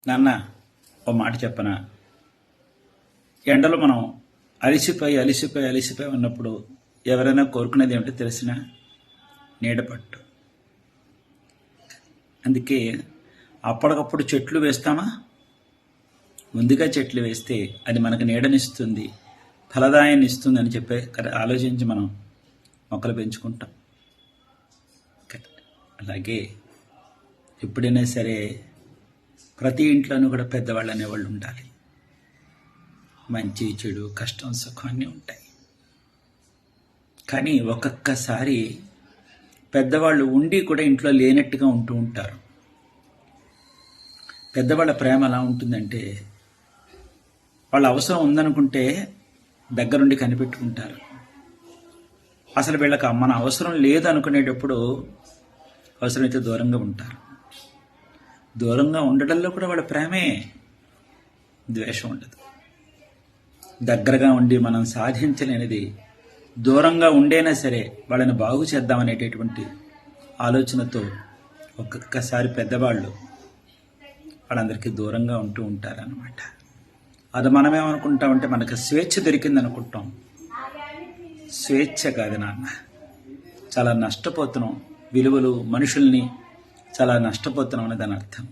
నాన్న ఓ మాట చెప్పనా? ఎండలో మనం అలిసిపోయి ఉన్నప్పుడు ఎవరైనా కోరుకునేది ఏమిటో తెలిసిన నీడపట్టు. అందుకే అప్పటికప్పుడు చెట్లు వేస్తామా? ముందుగా చెట్లు వేస్తే అది మనకు నీడనిస్తుంది, ఫలదాయాన్ని ఇస్తుంది అని చెప్పే ఆలోచించి మనం మొక్కలు పెంచుకుంటాం. అలాగే ఎప్పుడైనా సరే ప్రతి ఇంట్లోనూ కూడా పెద్దవాళ్ళు అనేవాళ్ళు ఉండాలి. మంచి చెడు కష్టం సుఖం అన్నీ ఉంటాయి. కానీ ఒక్కొక్కసారి పెద్దవాళ్ళు ఉండి కూడా ఇంట్లో లేనట్టుగా ఉంటూ ఉంటారు. పెద్దవాళ్ళ ప్రేమ ఎలా ఉంటుందంటే, వాళ్ళ అవసరం ఉందనుకుంటే దగ్గరుండి కనిపెట్టుకుంటారు. అసలు వీళ్ళకి మన అవసరం లేదు అనుకునేటప్పుడు అవసరమైతే దూరంగా ఉంటారు. దూరంగా ఉండడంలో కూడా వాళ్ళ ప్రేమే, ద్వేషం ఉండదు. దగ్గరగా ఉండి మనం సాధించలేనిది దూరంగా ఉండైనా సరే వాళ్ళని బాగు చేద్దామనేటటువంటి ఆలోచనతో ఒక్కొక్కసారి పెద్దవాళ్ళు వాళ్ళందరికీ దూరంగా ఉంటూ ఉంటారన్నమాట. అది మనమేమనుకుంటామంటే మనకు స్వేచ్ఛ దొరికింది అనుకుంటాం. స్వేచ్ఛ కాదు నాన్న, చాలా నష్టపోతున్నాం. విలువలు మనుషుల్ని చాలా నష్టపోతున్నాం అని దాని అర్థం.